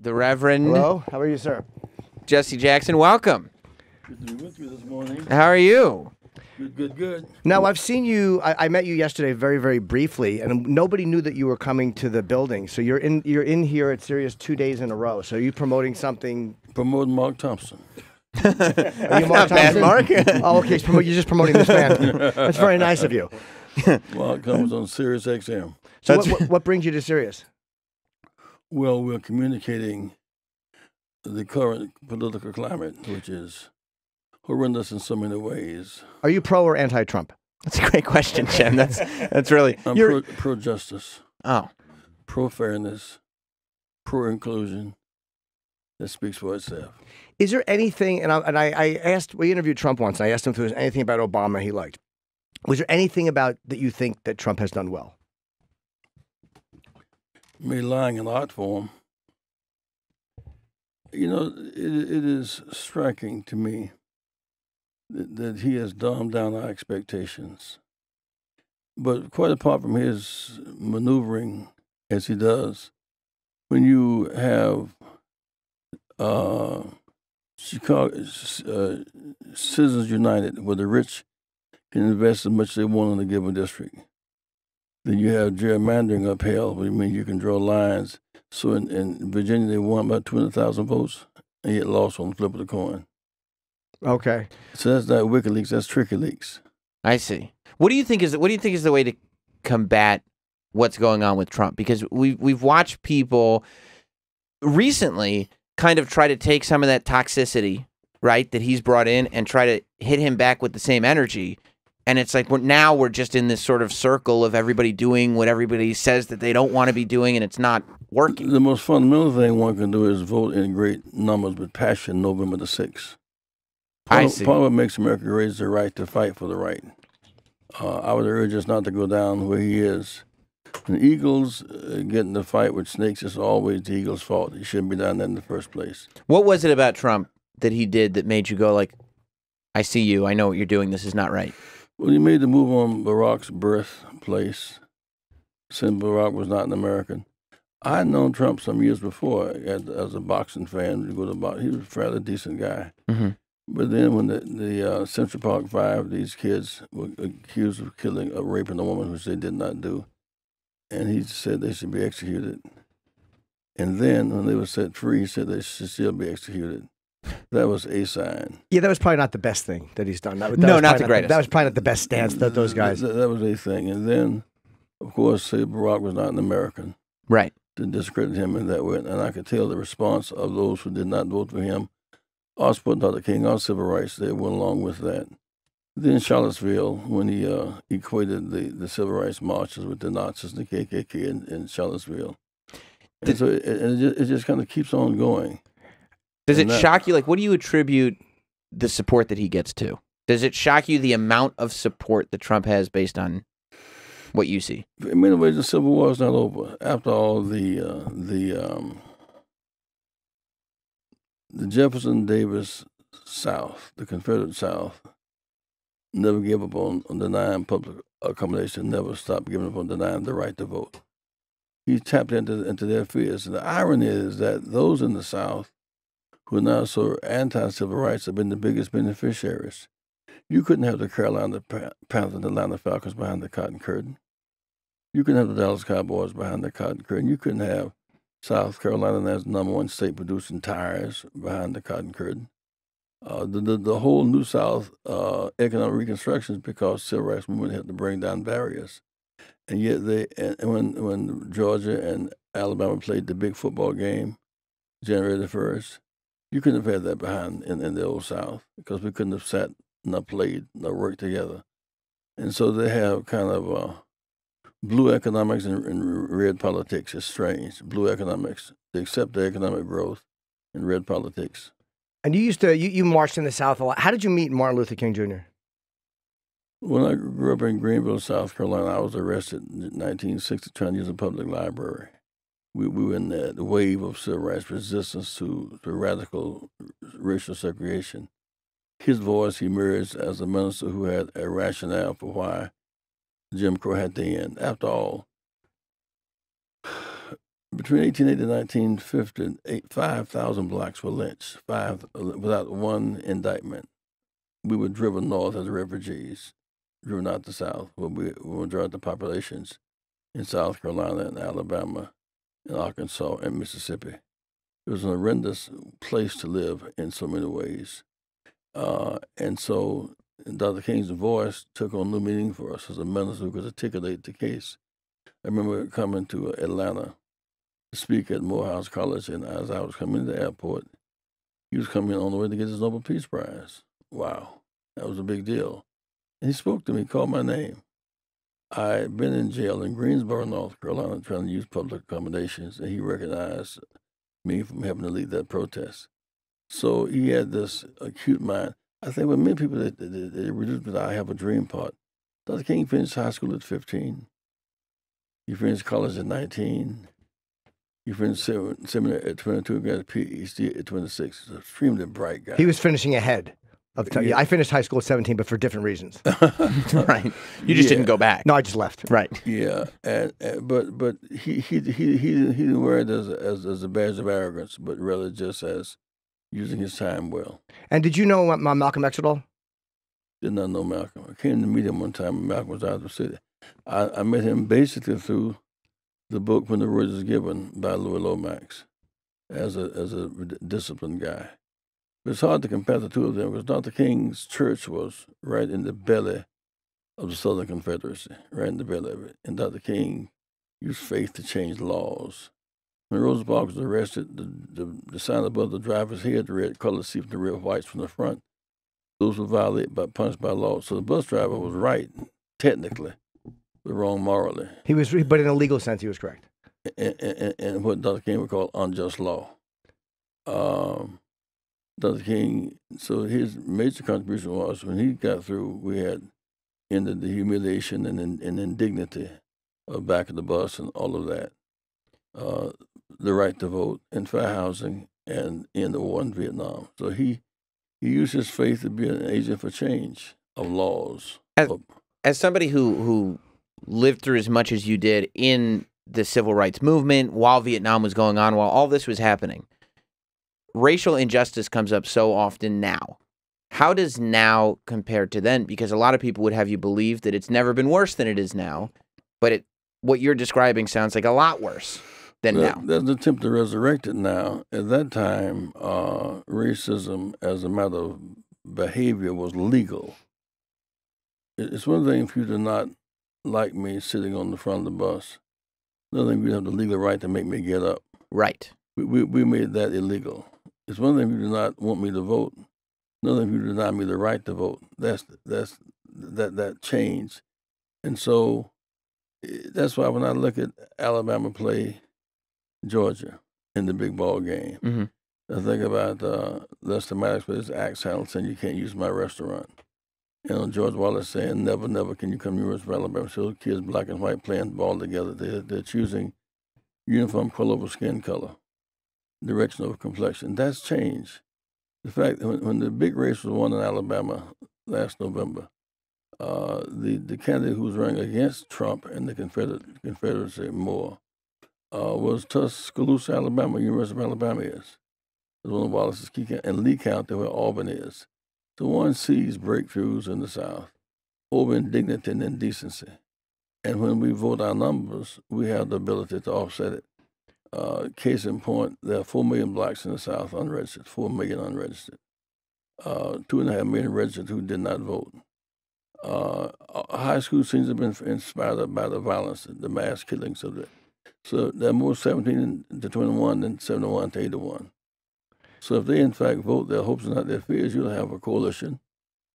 the Reverend Hello, how are you, sir? Jesse Jackson. Welcome. Good to be with you this morning. How are you? Good. Now, I've seen you. I met you yesterday, very, very briefly, and nobody knew that you were coming to the building. So you're in here at Sirius 2 days in a row. So are you promoting something? Promoting Mark Thompson. Are you Mark Not bad, Thompson? Mark. Oh, okay. You're just promoting this man. That's very nice of you. Mark comes on Sirius XM. So what brings you to Sirius? Well, we're communicating the current political climate, which is horrendous in so many ways. Are you pro or anti-Trump? That's a great question, Jim. That's really. I'm pro-justice, Oh, pro-fairness, pro-inclusion. That speaks for itself. Is there anything? And I asked. We interviewed Trump once. And I asked him if there was anything about Obama he liked. Was there anything about that you think that Trump has done well? Me lying in art form. You know, it is striking to me that he has dumbed down our expectations. But quite apart from his maneuvering as he does, when you have Chicago Citizens United, where the rich can invest as much as they want in a given district, then you have gerrymandering upheld, which means you can draw lines. So in Virginia, they won about 200,000 votes, and yet lost on the flip of the coin. Okay. So that's not WikiLeaks, that's Tricky Leaks. I see. What do you think is the way to combat what's going on with Trump? Because we've watched people recently kind of try to take some of that toxicity, right, that he's brought in and try to hit him back with the same energy. And it's like we're just in this sort of circle of everybody doing what everybody says that they don't want to be doing, and it's not working. The most fundamental thing one can do is vote in great numbers with passion November the 6th. I see. Part of what makes America great is the right to fight for the right. I would urge us not to go down where he is. When Eagles get in the fight with snakes, it's always the Eagles' fault. He shouldn't be down there in the first place. What was it about Trump that he did that made you go like, I see you, I know what you're doing, this is not right? Well, he made the move on Barack's birthplace, since Barack was not an American. I had known Trump some years before as a boxing fan. He was a fairly decent guy. Mm-hmm. But then when the Central Park Five, these kids were accused of raping a woman, which they did not do, and he said they should be executed. And then when they were set free, he said they should still be executed. That was a sign. Yeah, that was probably not the best thing that he's done. That No, was not the greatest. That was probably not the best stance that those guys. That was a thing. And then, of course, say Barack was not an American. Right. To discredit him in that way. And I could tell the response of those who did not vote for him, us putting out the king, our civil rights, they went along with that. Then Charlottesville, when he equated the civil rights marches with the Nazis and the KKK in Charlottesville. And so it just kind of keeps on going. Does it shock you? Like, what do you attribute the support that he gets to? Does it shock you the amount of support that Trump has based on what you see? In many ways, the Civil War is not over. After all, the Jefferson Davis South, the Confederate South, never gave up on denying public accommodation, never stopped giving up on denying the right to vote. He tapped into their fears. And the irony is that those in the South who are now so anti-civil rights have been the biggest beneficiaries. You couldn't have the Carolina Panthers and the Atlanta Falcons behind the cotton curtain. You couldn't have the Dallas Cowboys behind the cotton curtain. You couldn't have South Carolina as the #1 state producing tires behind the cotton curtain. The whole New South economic reconstruction is because civil rights movement had to bring down barriers. And yet when Georgia and Alabama played the big football game, January the 1st, you couldn't have had that behind in the Old South because we couldn't have sat nor played nor worked together. And so they have kind of blue economics and red politics. It's strange. Blue economics, they accept the economic growth, and red politics. And you marched in the South a lot. How did you meet Martin Luther King Jr.? When I grew up in Greenville, South Carolina, I was arrested in 1960 trying to use a public library. We were in the wave of civil rights resistance to radical racial segregation. His voice emerged as a minister who had a rationale for why Jim Crow had to end. After all, between 1880 and 1950, 5,000 blacks were lynched, without one indictment. We were driven north as refugees, driven out the South, where we majority of the populations in South Carolina and Alabama and Arkansas and Mississippi. It was an horrendous place to live in so many ways. And so Dr. King's voice took on new meaning for us as a minister who could articulate the case. I remember coming to Atlanta to speak at Morehouse College, and as I was coming to the airport, he was coming on the way to get his Nobel Peace Prize. Wow, that was a big deal. And he spoke to me, called my name. I'd been in jail in Greensboro, North Carolina, trying to use public accommodations, and he recognized me from having to lead that protest. So he had this acute mind. I think with many people, they reduce that I have a dream part. Dr. King finished high school at 15. He finished college at 19. He finished seminary at 22 and got a PhD at 26. He's an extremely bright guy. He was finishing ahead of time. Yeah, I finished high school at 17, but for different reasons. Right. You just didn't go back. No, I just left. Right. Yeah, but he didn't wear it as a badge of arrogance, but rather just as using his time well. And did you know Malcolm X at all? Did not know Malcolm. I came to meet him one time when Malcolm was out of the city. I met him basically through the book When the Word is Given by Louis Lomax as a disciplined guy. But it's hard to compare the two of them because Dr. King's church was right in the belly of the Southern Confederacy, right in the belly of it. And Dr. King used faith to change laws. When Rosa Parks was arrested, the sign above the driver's head read, "Colored see from the rear, whites from the front." Those were violated by punished by law. So the bus driver was right, technically, but wrong morally. He was, but in a legal sense, he was correct. And what Dr. King would call unjust law. Dr. King, so his major contribution was when he got through, we had ended the humiliation and indignity of back of the bus and all of that. The right to vote and fair housing and end the war in Vietnam. So he used his faith to be an agent for change of laws. As somebody who lived through as much as you did in the civil rights movement while Vietnam was going on, while all this was happening, racial injustice comes up so often now. How does now compare to then? Because a lot of people would have you believe that it's never been worse than it is now, but what you're describing sounds like a lot worse than now. There's an attempt to resurrect it now. At that time, racism as a matter of behavior was legal. It's one thing for you to not like me sitting on the front of the bus. Another thing, you have the legal right to make me get up. Right. We made that illegal. It's one thing if you do not want me to vote. Another thing if you deny me the right to vote. That changed. And so that's why when I look at Alabama play Georgia in the big ball game, Mm-hmm. I think about Lester Maddox with his axe handle saying, "You can't use my restaurant." George Wallace saying, "Never, never can you come to the University of Alabama." So kids, black and white, playing ball together. They're choosing uniform color over skin color, direction over complexion. That's changed. The fact that when the big race was won in Alabama last November, the candidate who was running against Trump and the Confederacy more was Tuscaloosa, Alabama. University of Alabama is one of Wallace's key counties, and Lee County, where Auburn is. So one sees breakthroughs in the South over indignity and indecency. And when we vote our numbers, we have the ability to offset it. Case in point, there are 4 million blacks in the South unregistered, 4 million unregistered, 2.5 million registered who did not vote. High school seniors have been inspired by the violence, the mass killings of it. So there are more 17 to 21 than 71 to 81. So if they in fact vote their hopes and not their fears, you'll have a coalition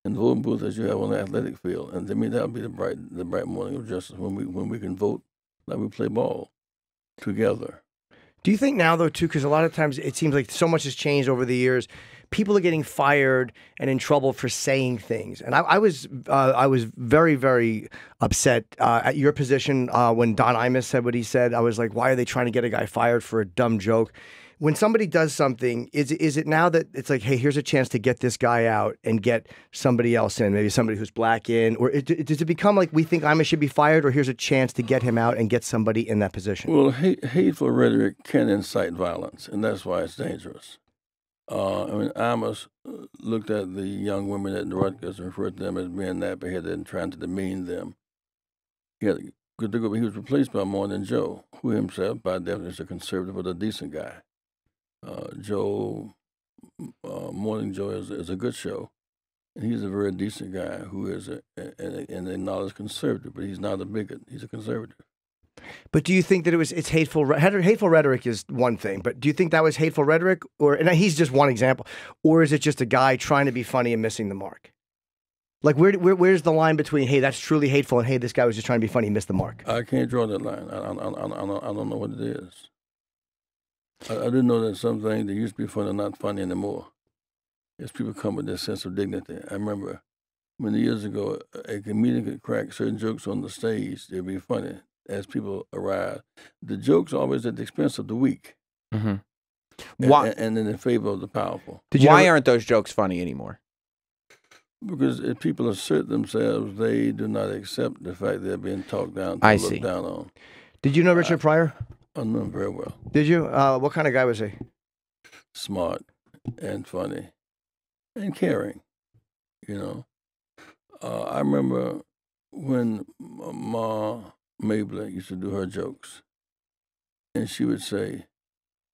in the voting booth as you have on the athletic field. And to me, that'll be the bright morning of justice when we can vote like we play ball together. Do you think now, though, too, because a lot of times it seems like so much has changed over the years, people are getting fired and in trouble for saying things. And I was very, very upset at your position when Don Imus said what he said. I was like, why are they trying to get a guy fired for a dumb joke? when somebody does something, is it now that it's like, hey, here's a chance to get this guy out and get somebody else in, maybe somebody who's black in, or does it become like we think Amos should be fired, or here's a chance to get him out and get somebody in that position? Well, hateful rhetoric can incite violence, and that's why it's dangerous. I mean, Amos looked at the young women at Rutgers and referred to them as being nappy-headed and trying to demean them. He was replaced by Morning Joe, who himself, by definition, is a conservative but a decent guy. Morning Joe is a good show, and he's a very decent guy who is an acknowledged conservative, but he's not a bigot. He's a conservative. But do you think that it's hateful? Hateful rhetoric is one thing, but do you think that was hateful rhetoric, and he's just one example, or is it just a guy trying to be funny and missing the mark? Like, where's the line between, hey, that's truly hateful, and hey, this guy was just trying to be funny, missed the mark? I can't draw that line. I don't know what it is. I didn't know that some things that used to be funny are not funny anymore. As people come with this sense of dignity. I remember many years ago, a comedian could crack certain jokes on the stage. They'd be funny as people arrive. The jokes are always at the expense of the weak. Mm-hmm. And in favor of the powerful. Why aren't those jokes funny anymore? Because if people assert themselves, they do not accept the fact they're being talked down to, looked down on. Did you know Richard Pryor? I know him very well. Did you? What kind of guy was he? Smart and funny and caring, you know. I remember when Ma Mabel used to do her jokes, and she would say,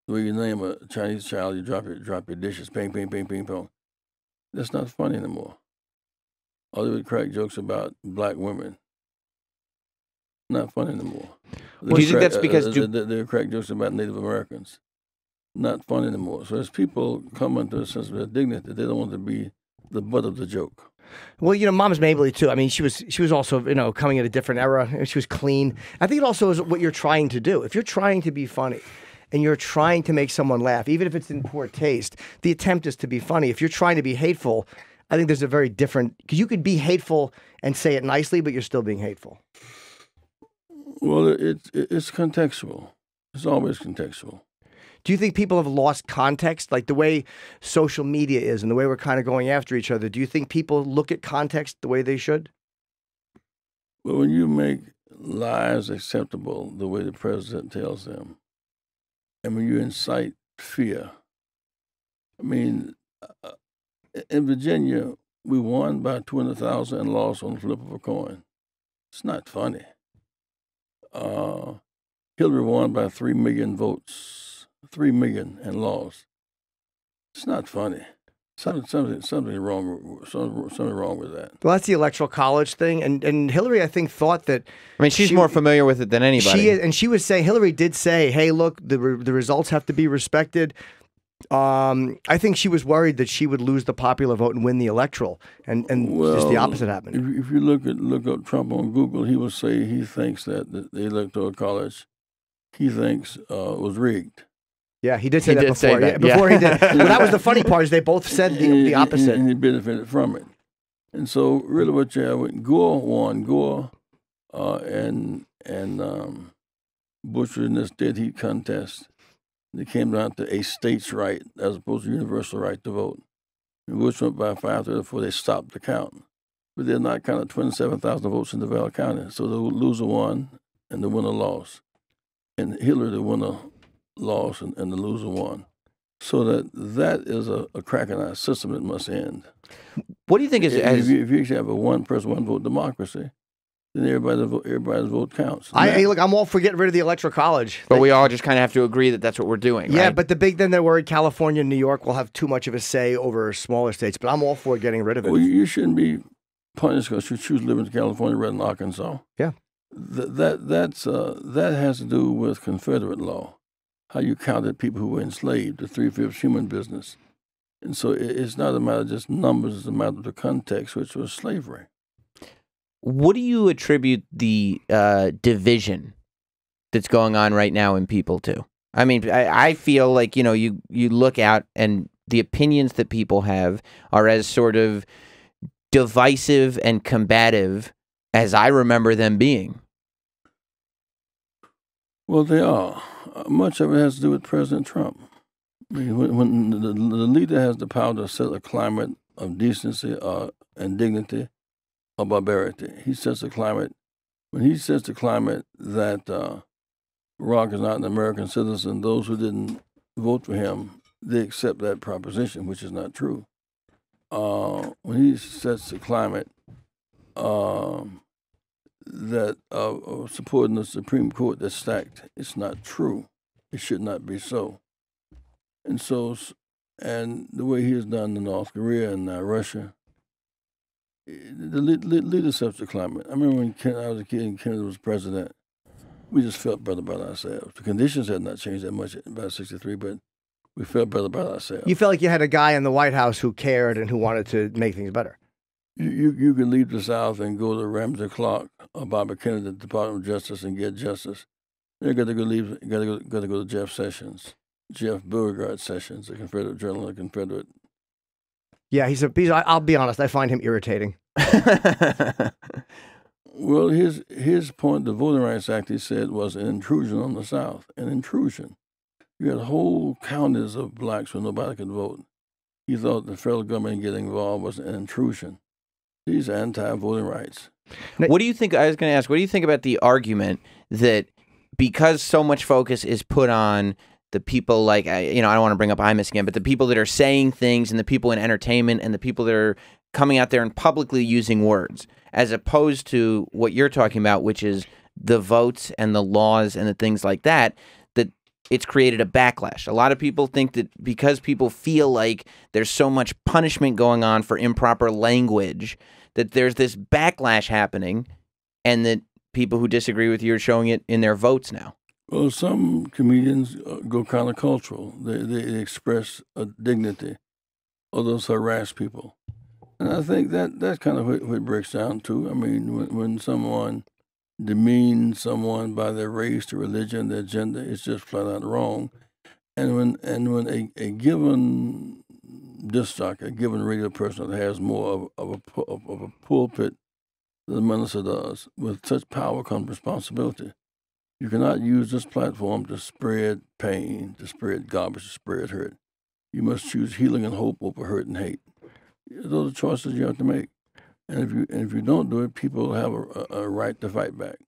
when you name a Chinese child, you drop your dishes, ping, ping, ping, ping, pong. That's not funny anymore. Or they would crack jokes about black women. Not funny anymore. Do you think that's because they would crack jokes about Native Americans? Not funny anymore. So as people come into a sense of their dignity, they don't want to be the butt of the joke. Well, you know, Mom's Mabley too. I mean, she was also, you know, coming at a different era. She was clean. I think it also is what you're trying to do. If you're trying to be funny and you're trying to make someone laugh, even if it's in poor taste, the attempt is to be funny. If you're trying to be hateful, I think there's a very different, because you could be hateful and say it nicely, but you're still being hateful. Well, it's contextual. It's always contextual. Do you think people have lost context, like the way social media is and the way we're kind of going after each other? Do you think people look at context the way they should? Well, when you make lies acceptable the way the president tells them, and when you incite fear, I mean, in Virginia, we won by 200,000 and lost on the flip of a coin. It's not funny. Hillary won by 3 million votes, 3 million and lost. It's not funny. Something wrong with that. Well, that's the Electoral College thing, and Hillary, I think, thought that. I mean, she's more familiar with it than anybody. She is, and she was saying, Hillary did say, "Hey, look, the results have to be respected." I think she was worried that she would lose the popular vote and win the electoral, and well, just the opposite happened. If you look up Trump on Google, he will say he thinks that the Electoral College, he thinks was rigged. Yeah, he did say that before. Before he did. Well, that was the funny part, is they both said the opposite. And he benefited from it. And so really what you have with Gore won. Gore and Bush in this dead heat contest. It came down to a state's right as opposed to universal right to vote. And Bush went by 5-3 before they stopped the count. But they're not counted 27,000 votes in Duval County. So the loser won and the winner lost. And Hillary, the winner, lost and the loser won. So that is a crack in our system that must end. What do you think is... If you actually have a one-person, one-vote democracy, then everybody's vote counts. Look, I'm all for getting rid of the Electoral College. But we all just kind of have to agree that that's what we're doing, yeah, right? But then they're worried California and New York will have too much of a say over smaller states. But I'm all for getting rid of it. Well, you shouldn't be punished because you choose to live in California rather than Arkansas. Yeah. That has to do with Confederate law, how you counted people who were enslaved, the 3/5 human business. And so it's not a matter of just numbers, it's a matter of the context, which was slavery. What do you attribute the division that's going on right now in people to? I mean, I feel like, you know, you look out and the opinions that people have are as sort of divisive and combative as I remember them being. Well, they are. Much of it has to do with President Trump. I mean, when the leader has the power to set a climate of decency and dignity or barbarity, he sets a climate. When he sets the climate that Barack is not an American citizen, those who didn't vote for him, they accept that proposition, which is not true. When he sets the climate that supporting the Supreme Court that's stacked, it's not true. It should not be so. And so, and the way he has done in North Korea and now Russia, the leader sets the climate. I remember when I was a kid and Kennedy was president, we just felt better about ourselves. The conditions had not changed that much about 63, but we felt better about ourselves. You felt like you had a guy in the White House who cared and who wanted to make things better. You could leave the South and go to Ramsey Clark or Bobby Kennedy, the Department of Justice, and get justice. They're going to go leave. Got to go to Jeff Sessions, Jeff Beauregard Sessions, the Confederate Journal, the Confederate. Yeah, I'll be honest. I find him irritating. Well, his point, the Voting Rights Act, he said, was an intrusion on the South. An intrusion. You had whole counties of blacks where nobody could vote. He thought the federal government getting involved was an intrusion. These are anti-voting rights. What do you think? I was going to ask. What do you think about the argument that because so much focus is put on the people like, I don't want to bring up Imus again, but the people that are saying things and the people in entertainment and the people that are coming out there and publicly using words, as opposed to what you're talking about, which is the votes and the laws and the things like that, that it's created a backlash. A lot of people think that because people feel like there's so much punishment going on for improper language, that there's this backlash happening, and that people who disagree with you are showing it in their votes now. Well, some comedians go countercultural. They express a dignity. Others harass people. And I think that's kind of what it breaks down to. I mean, when someone demeans someone by their race, their religion, their gender, it's just flat out wrong. And when a given disc jockey, a given radio person that has more of a pulpit than the minister does, with such power comes responsibility. You cannot use this platform to spread pain, to spread garbage, to spread hurt. You must choose healing and hope over hurt and hate. Those are choices you have to make. And if you don't do it, people have a right to fight back.